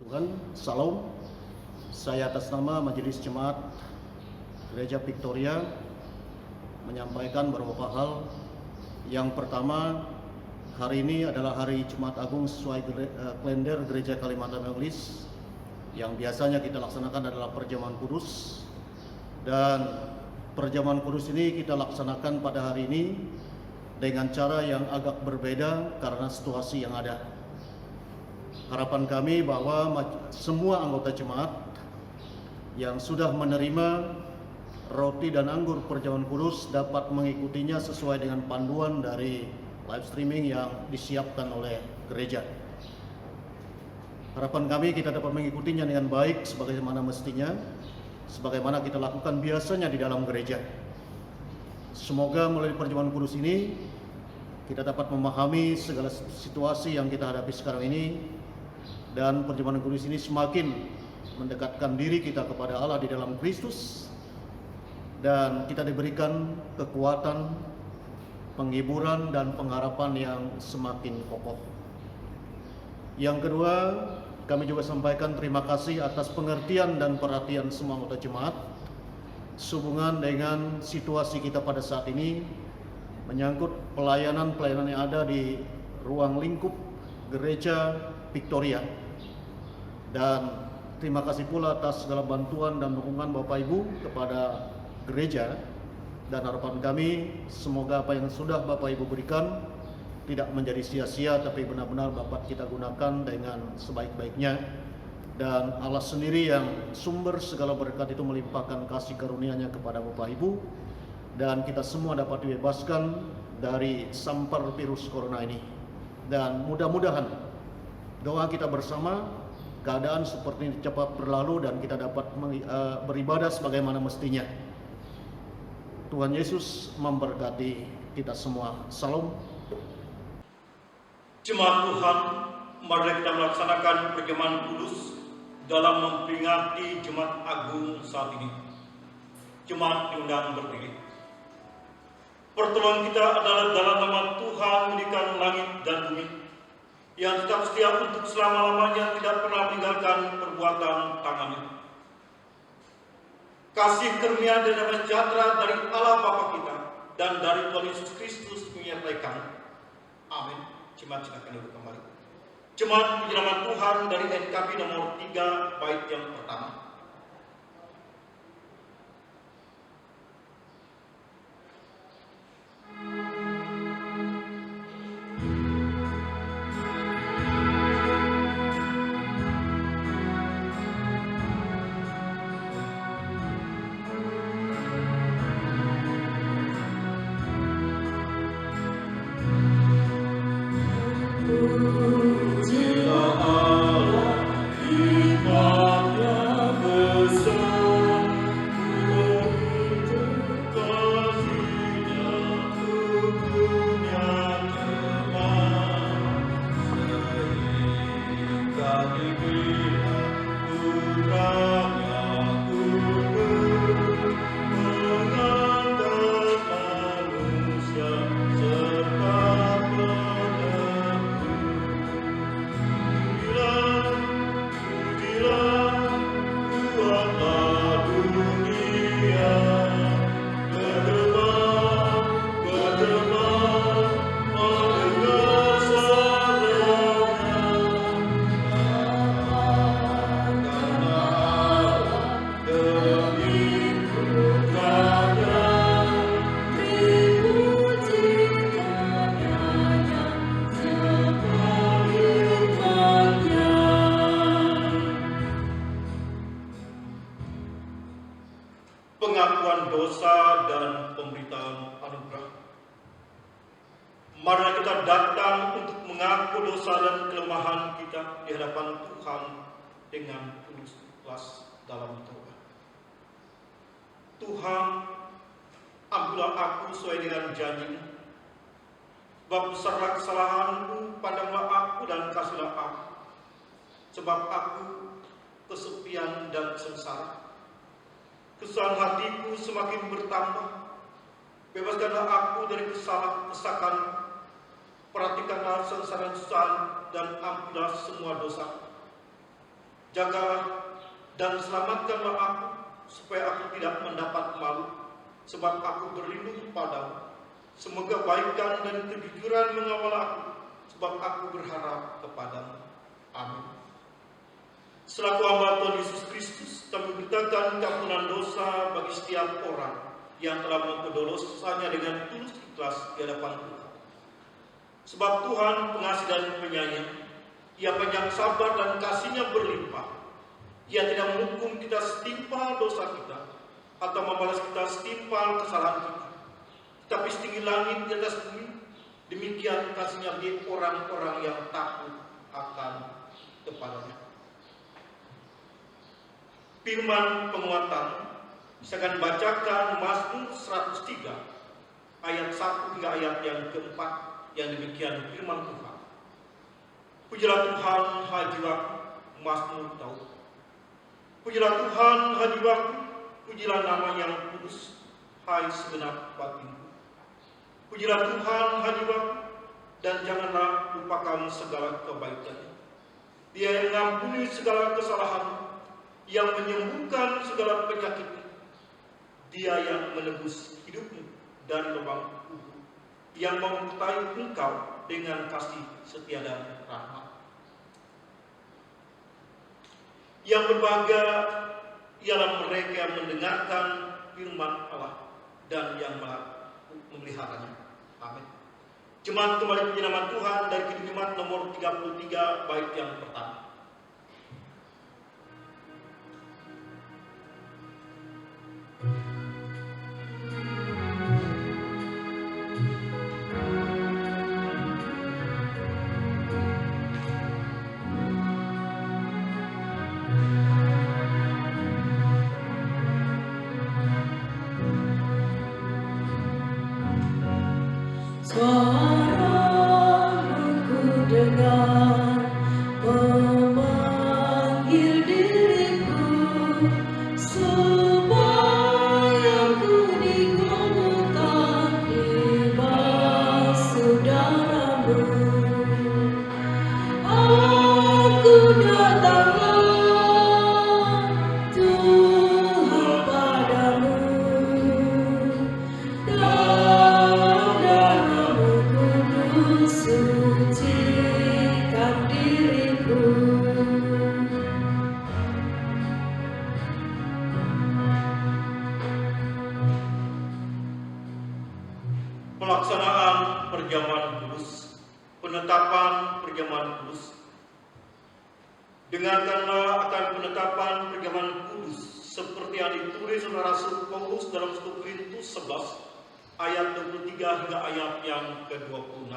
Tuhan, Salam. Saya atas nama Majelis Jemaat Gereja Victoria menyampaikan beberapa hal. Yang pertama, hari ini adalah hari Jumat Agung sesuai kalender Gereja Kalimantan Evangelis. Yang biasanya kita laksanakan adalah perjamuan kudus. Dan perjamuan kudus ini kita laksanakan pada hari ini dengan cara yang agak berbeda karena situasi yang ada. Harapan kami bahwa semua anggota jemaat yang sudah menerima roti dan anggur perjamuan kudus dapat mengikutinya sesuai dengan panduan dari live streaming yang disiapkan oleh gereja. Harapan kami kita dapat mengikutinya dengan baik sebagaimana mestinya, sebagaimana kita lakukan biasanya di dalam gereja. Semoga melalui perjamuan kudus ini kita dapat memahami segala situasi yang kita hadapi sekarang ini, dan perjamuan kudus ini semakin mendekatkan diri kita kepada Allah di dalam Kristus, dan kita diberikan kekuatan, penghiburan, dan pengharapan yang semakin kokoh. Yang kedua, kami juga sampaikan terima kasih atas pengertian dan perhatian semua anggota jemaat sehubungan dengan situasi kita pada saat ini menyangkut pelayanan yang ada di ruang lingkup Gereja Victoria. Dan terima kasih pula atas segala bantuan dan dukungan Bapak Ibu kepada gereja, dan harapan kami semoga apa yang sudah Bapak Ibu berikan tidak menjadi sia-sia, tapi benar-benar dapat kita gunakan dengan sebaik-baiknya, dan Allah sendiri yang sumber segala berkat itu melimpahkan kasih karunia-Nya kepada Bapak Ibu, dan kita semua dapat dibebaskan dari sampar virus corona ini. Dan mudah-mudahan doa kita bersama, keadaan seperti ini cepat berlalu dan kita dapat beribadah sebagaimana mestinya. Tuhan Yesus memberkati kita semua. Salam. Jemaat Tuhan, mari kita melaksanakan perjamuan kudus dalam memperingati Jumat Agung saat ini. Jemaat diundang berdiri. Pertolongan kita adalah dalam nama Tuhan mendirikan langit dan bumi, yang tetap setia untuk selama-lamanya, tidak pernah meninggalkan perbuatan tangannya. Kasih karunia dan damai sejahtera dari Allah Bapa kita dan dari Tuhan Yesus Kristus menyertai kami. Amin. Jemaat silakan duduk kembali. Jemaat penyelamat Tuhan dari NKB nomor 3 bait yang pertama. Pengakuan dosa dan pemberitaan anugerah. Mari kita datang untuk mengaku dosa dan kelemahan kita di hadapan Tuhan dengan tulus ikhlas dalam doa. Tuhan, ampunilah aku sesuai dengan janji-Mu. Sebab besarlah kesalahanku, pandanglah aku dan kasihlah aku. Sebab aku kesepian dan sengsara. Kesusahan hatiku semakin bertambah. Bebaskanlah aku dari kesakan. Perhatikanlah sengsara kesusahan dan ampunilah semua dosa. Jagalah dan selamatkanlah aku, supaya aku tidak mendapat malu, sebab aku berlindung padamu. Semoga kebaikan dan kejujuran mengawal aku, sebab aku berharap kepadamu. Amin. Selaku hamba Tuhan Yesus Kristus, kami beritakan keampunan dosa bagi setiap orang yang telah mengikuti dosanya dengan tulus ikhlas di hadapan Tuhan. Sebab Tuhan pengasih dan penyayang, Ia panjang sabar dan kasih-Nya berlimpah. Ia tidak menghukum kita setimpal dosa kita, atau membalas kita setimpal kesalahan kita. Tapi setinggi langit di atas bumi, demikian kasih-Nya bagi orang-orang yang takut akan kepada-Nya. Firman penguatan, saya akan bacakan Mazmur 103 ayat 1 hingga ayat yang keempat, yang demikian firman Tuhan. Pujilah Tuhan, hai jiwaku, Mazmur Daud. Pujilah Tuhan, hai jiwaku, pujilah nama yang kudus, hai segenap batinku. Pujilah Tuhan, hai jiwaku, dan janganlah lupakan segala kebaikannya. Dia yang mengampuni segala kesalahan, yang menyembuhkan segala penyakit. Dia yang menebus hidupmu dari lubang kubur, yang menyertai engkau dengan kasih setia dan rahmat. Yang berbahagia ialah mereka yang mendengarkan firman Allah dan yang memeliharanya. Amin. Jemaat kembali puji nama Tuhan dari Kidung Jemaat nomor 33 bait yang pertama. Pelaksanaan perjamuan kudus, penetapan perjamuan kudus. Dengarkanlah akan penetapan perjamuan kudus seperti yang ditulis oleh Rasul Paulus dalam 1 Korintus 11 ayat 23 hingga ayat yang ke-26.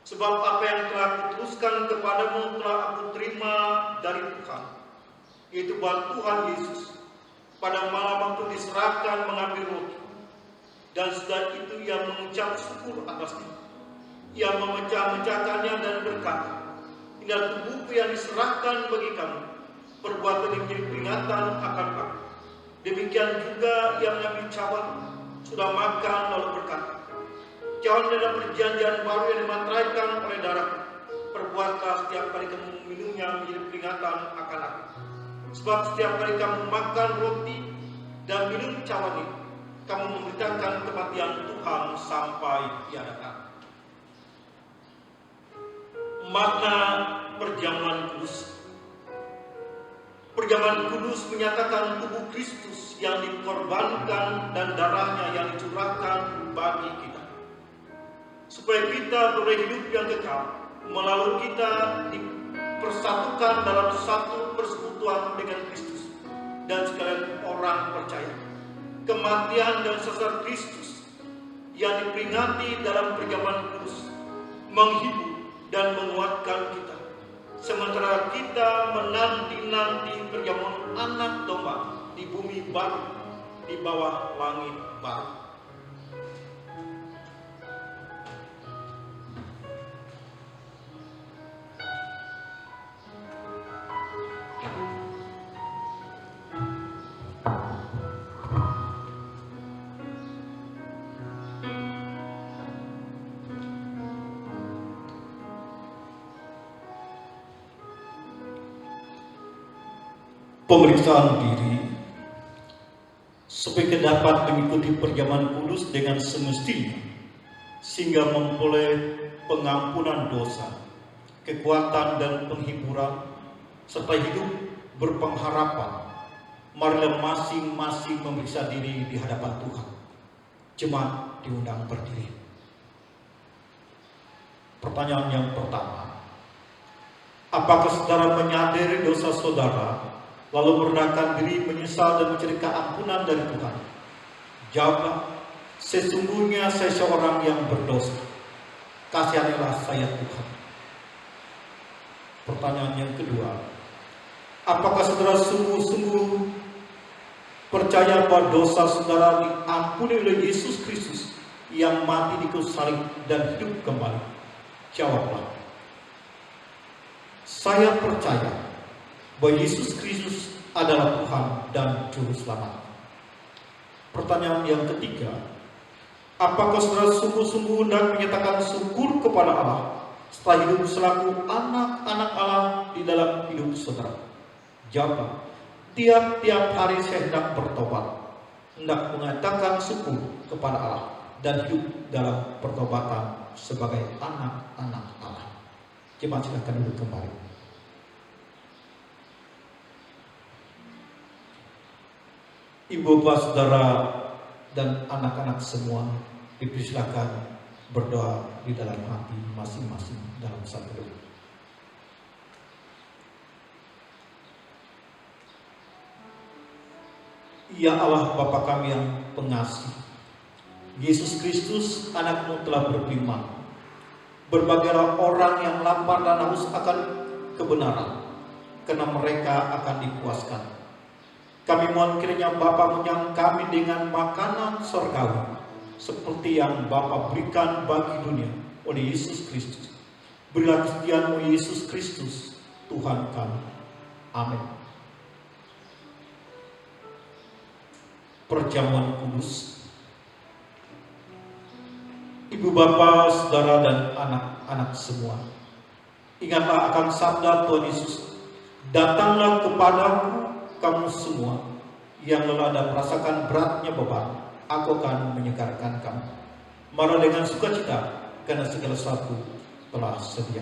Sebab apa yang telah kuteruskan kepadamu telah aku terima dari Tuhan, yaitu bahwa Tuhan Yesus pada malam waktu diserahkan mengambil roti, dan setelah itu ia mengucap syukur atasnya. Ia memecah-mecahkannya dan berkata, inilah tubuhku yang diserahkan bagi kamu, perbuatan yang menjadi peringatan akan aku. Demikian juga ia mengambil cawan, sudah makan lalu berkata, cawan adalah perjanjian baru yang dimateraikan oleh darahku. Perbuatlah setiap kali kamu meminumnya menjadi peringatan akan aku. Sebab setiap kali kamu makan roti dan minum cawan ini, kamu memberitakan kematian Tuhan sampai Ia datang. Makna perjamuan kudus. Perjamuan kudus menyatakan tubuh Kristus yang dikorbankan dan darahnya yang dicurahkan bagi kita, supaya kita beroleh hidup yang kekal, melalui kita dipersatukan dalam satu persekutuan dengan Kristus dan sekalian orang percaya. Kematian dan sesat Kristus yang diperingati dalam perjamuan kudus menghibur dan menguatkan kita, sementara kita menanti-nanti perjamuan anak domba di bumi baru, di bawah langit baru. Pemeriksaan diri supaya dapat mengikuti perjamuan kudus dengan semestinya, sehingga memperoleh pengampunan dosa, kekuatan dan penghiburan, serta hidup berpengharapan. Marilah masing-masing memeriksa diri di hadapan Tuhan. Jemaat diundang berdiri. Pertanyaan yang pertama, apakah saudara menyadari dosa saudara, lalu merendahkan diri, menyesal dan mencari keampunan dari Tuhan? Jawablah, sesungguhnya saya seorang yang berdosa. Kasihanilah saya Tuhan. Pertanyaan yang kedua, apakah saudara sungguh-sungguh percaya bahwa dosa saudara diampuni oleh Yesus Kristus yang mati di kayu salib dan hidup kembali? Jawablah, saya percaya bahwa Yesus Kristus adalah Tuhan dan Juru Selamat. Pertanyaan yang ketiga, apakah saudara sungguh-sungguh hendak menyatakan syukur kepada Allah setelah hidup selaku anak-anak Allah di dalam hidup saudara? Jawablah, tiap-tiap hari saya hendak bertobat, hendak mengatakan syukur kepada Allah dan hidup dalam pertobatan sebagai anak-anak Allah. Jemaat silakan duduk kembali. Ibu bapak saudara dan anak-anak semua dipersilakan berdoa di dalam hati masing-masing dalam satu doa. Ya Allah Bapa kami yang pengasih, Yesus Kristus anakmu telah berfirman, berbagai orang yang lapar dan haus akan kebenaran, karena mereka akan dipuaskan. Kami mohon kiranya Bapa menyang kami dengan makanan surgawi, seperti yang Bapa berikan bagi dunia oleh Yesus Kristus. Berilah kesetiaan-Mu Yesus Kristus, Tuhan kami. Amin. Perjamuan kudus. Ibu bapa, saudara dan anak-anak semua, ingatlah akan sabda Tuhan Yesus, datanglah kepadaku kamu semua yang lelah dan merasakan beratnya beban, aku akan menyegarkan kamu. Marilah dengan sukacita, karena segala sesuatu telah sedia.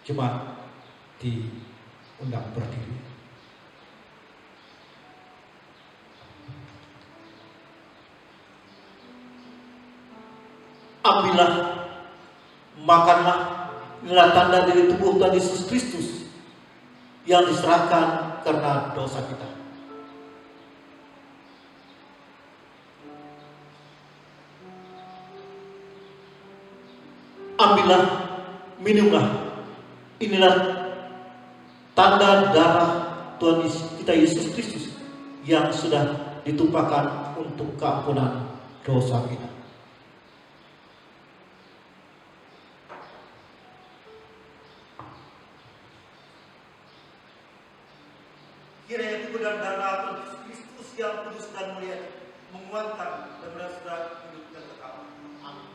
Jemaat diundang berdiri. Ambillah, makanlah, inilah tanda dari tubuh Tuhan Yesus Kristus yang diserahkan karena dosa kita. Ambillah, minumlah, inilah tanda darah Tuhan kita Yesus Kristus yang sudah ditumpahkan untuk keampunan dosa kita. Kiranya tubuh dan darah Tuhan Kristus yang kudus dan mulia menguatkan dan saudara hidup dan kekal. Amin.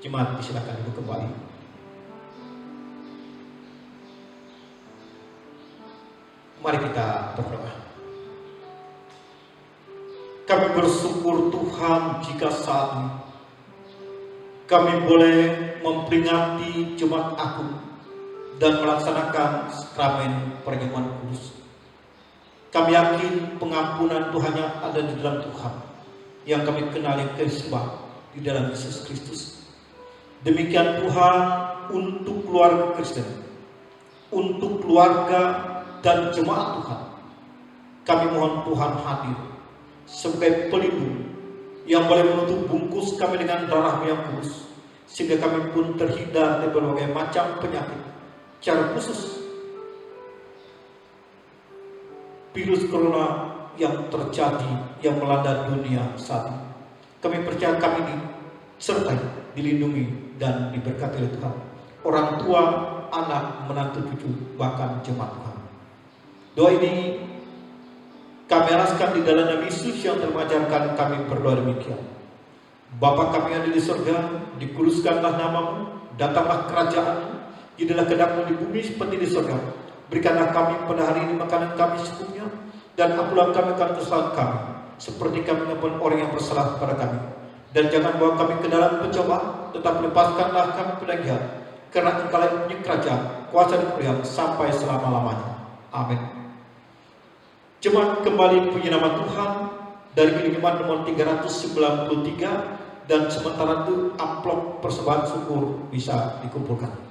Jemaat disilakan duduk kembali. Mari kita berdoa. Kami bersyukur Tuhan jika saat ini kami boleh memperingati Jumat Agung dan melaksanakan sakramen perjamuan kudus. Kami yakin pengampunan Tuhan yang ada di dalam Tuhan, yang kami kenali kesembah di dalam Yesus Kristus. Demikian Tuhan untuk keluarga Kristen, untuk keluarga dan jemaat Tuhan. Kami mohon Tuhan hadir sebagai pelindung yang boleh menutup bungkus kami dengan darah yang kudus, sehingga kami pun terhindar dari berbagai macam penyakit. Secara khusus virus corona yang terjadi, yang melanda dunia saat ini, kami percaya kami disertai, dilindungi dan diberkati oleh Tuhan. Orang tua, anak, menantu, cucu, bahkan jemaat Tuhan. Doa ini kami alaskan di dalam nama Yesus yang mengajarkan kami berdoa demikian. Bapa kami yang ada di surga, dikuduskanlah namamu, datanglah kerajaan-Mu, Jadilah kehendak-Mu di bumi seperti di surga. Berikanlah kami pada hari ini makanan kami secukupnya, dan ampunlah kami akan kesalahan kami, seperti kami mengampuni orang yang bersalah kepada kami. Dan jangan bawa kami ke dalam pencobaan, tetapi lepaskanlah kami pada jahat. Karena Engkau yang punya kerajaan, kuasa dan kemuliaan sampai selama-lamanya. Amin. Jemaat kembali puji nama Tuhan dari kiriman nomor 393, dan sementara itu amplop persembahan syukur bisa dikumpulkan.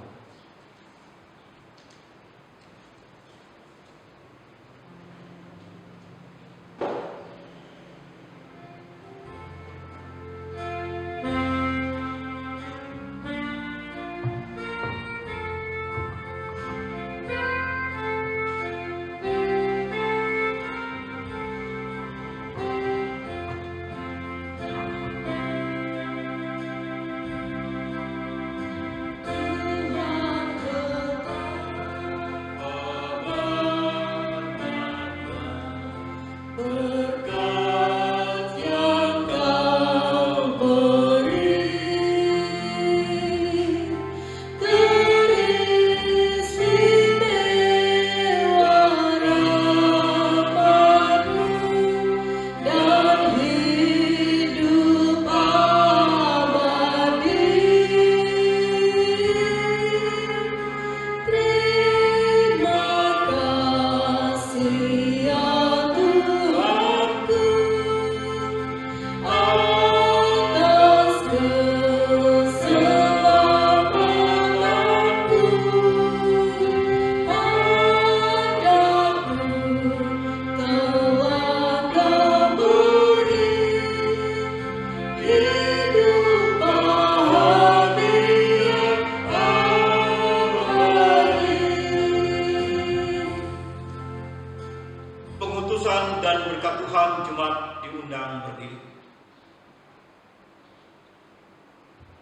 Pengutusan dan berkat Tuhan, jemaat diundang berdiri.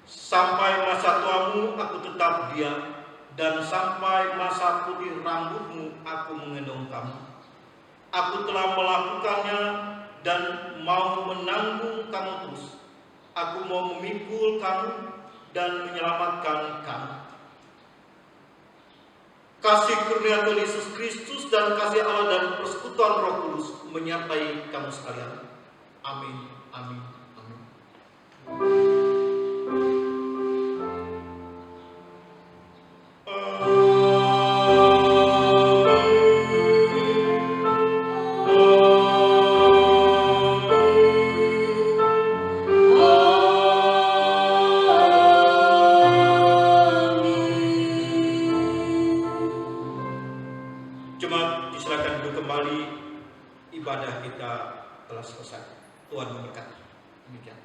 Sampai masa tuamu aku tetap diam, dan sampai masa putih rambutmu aku menggendong kamu. Aku telah melakukannya dan mau menanggung kamu terus. Aku mau memikul kamu dan menyelamatkan kamu. Kasih karunia Tuhan Yesus Kristus dan kasih Allah dan persekutuan Roh Kudus menyertai kamu sekalian. Amin. Amin. Amin. Jemaat disilakan duduk kembali, ibadah kita telah selesai. Tuhan memberkati. Demikian.